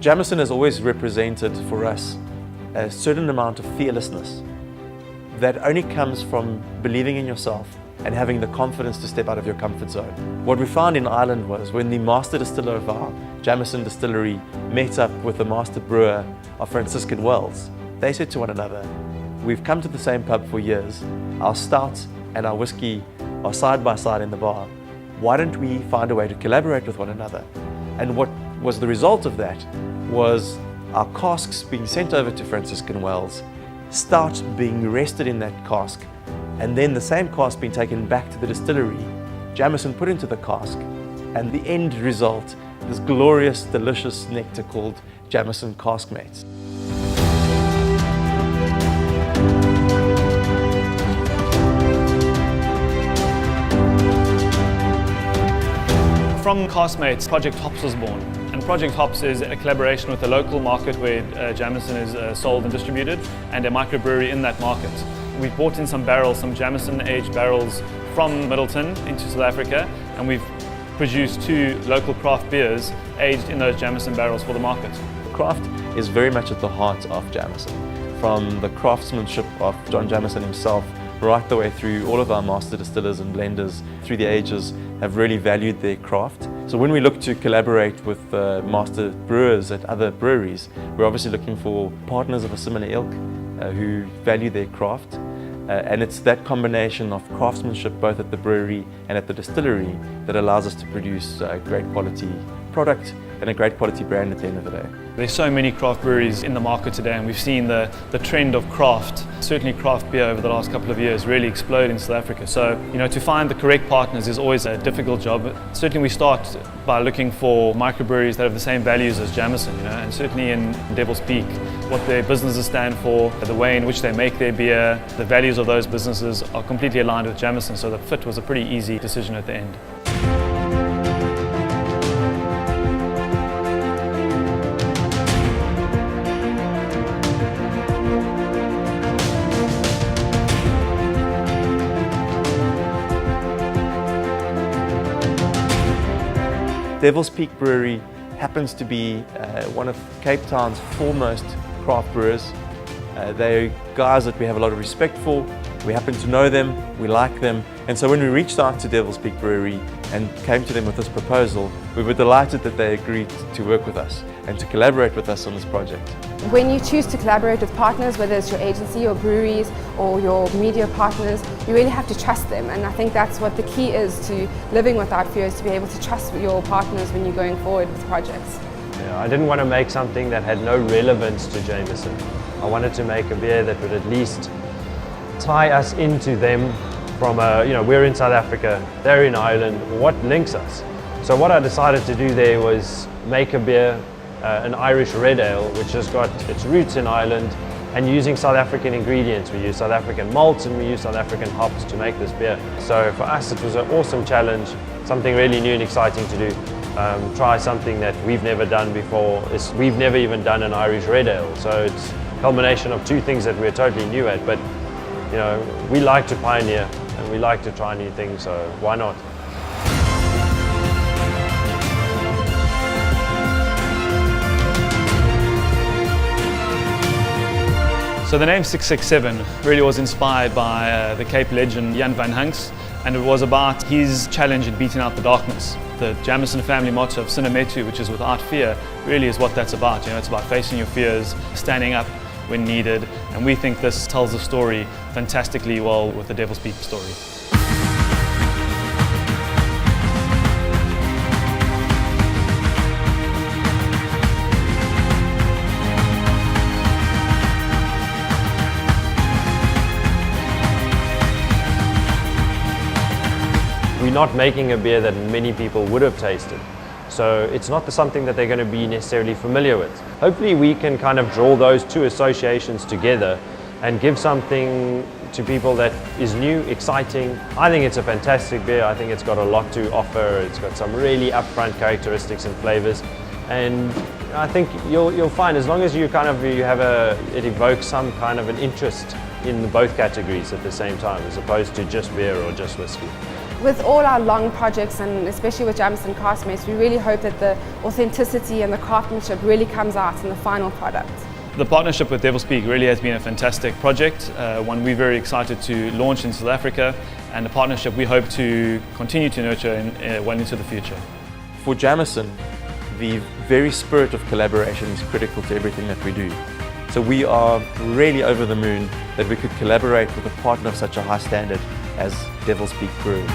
Jameson has always represented for us a certain amount of fearlessness that only comes from believing in yourself and having the confidence to step out of your comfort zone. What we found in Ireland was when the master distiller of our Jameson distillery met up with the master brewer of Franciscan Wells, they said to one another, "We've come to the same pub for years, our stout and our whiskey are side by side in the bar. Why don't we find a way to collaborate with one another?" And what was the result of that was our casks being sent over to Franciscan Wells, stout being rested in that cask, and then the same cask being taken back to the distillery, Jameson put into the cask, and the end result, this glorious, delicious nectar called Jameson Caskmates. From Caskmates, Project Hops was born. And Project Hops is a collaboration with a local market where Jameson is sold and distributed, and a microbrewery in that market. We've brought in some barrels, some Jameson aged barrels from Middleton into South Africa, and we've produced 2 local craft beers aged in those Jameson barrels for the market. Craft is very much at the heart of Jameson. From the craftsmanship of John Jameson himself, right the way through all of our master distillers and blenders through the ages have really valued their craft. So when we look to collaborate with master brewers at other breweries, we're obviously looking for partners of a similar ilk who value their craft. And it's that combination of craftsmanship both at the brewery and at the distillery that allows us to produce a great quality product and a great quality brand at the end of the day. There's so many craft breweries in the market today, and we've seen the trend of craft, certainly craft beer over the last couple of years, really explode in South Africa. So, to find the correct partners is always a difficult job. Certainly we start by looking for microbreweries that have the same values as Jameson, and certainly in Devil's Peak, what their businesses stand for, the way in which they make their beer, the values of those businesses are completely aligned with Jameson, so the fit was a pretty easy decision at the end. Devil's Peak Brewery happens to be one of Cape Town's foremost craft brewers. They're guys that we have a lot of respect for. We happen to know them, we like them, and so when we reached out to Devil's Peak Brewery and came to them with this proposal, we were delighted that they agreed to work with us and to collaborate with us on this project. When you choose to collaborate with partners, whether it's your agency or breweries or your media partners, you really have to trust them, and I think that's what the key is to living without fear, is to be able to trust your partners when you're going forward with projects. Yeah, I didn't want to make something that had no relevance to Jameson. I wanted to make a beer that would at least tie us into them from we're in South Africa, they're in Ireland, what links us? So what I decided to do there was make a beer, an Irish red ale, which has got its roots in Ireland, and using South African ingredients. We use South African malts and we use South African hops to make this beer. So for us it was an awesome challenge, something really new and exciting to do. Try something that we've never done before. We've never even done an Irish red ale, so it's a culmination of 2 things that we're totally new at, but we like to pioneer and we like to try new things, so why not? So the name 667 really was inspired by the Cape legend Jan van Hunks, and it was about his challenge in beating out the darkness. The Jameson family motto of Sinametu, which is without fear, really is what that's about. It's about facing your fears, standing up when needed, and we think this tells the story fantastically well with the Devil's Peak story. We're not making a beer that many people would have tasted. So it's not something that they're going to be necessarily familiar with. Hopefully we can kind of draw those 2 associations together and give something to people that is new, exciting. I think it's a fantastic beer. I think it's got a lot to offer. It's got some really upfront characteristics and flavors. And I think you'll find, as long as it evokes some kind of an interest in both categories at the same time, as opposed to just beer or just whiskey. With all our long projects, and especially with Jameson Caskmates, we really hope that the authenticity and the craftsmanship really comes out in the final product. The partnership with Devils Peak really has been a fantastic project, one we're very excited to launch in South Africa, and a partnership we hope to continue to nurture well into the future. For Jameson, the very spirit of collaboration is critical to everything that we do. So we are really over the moon that we could collaborate with a partner of such a high standard as Devils Peak Brewery.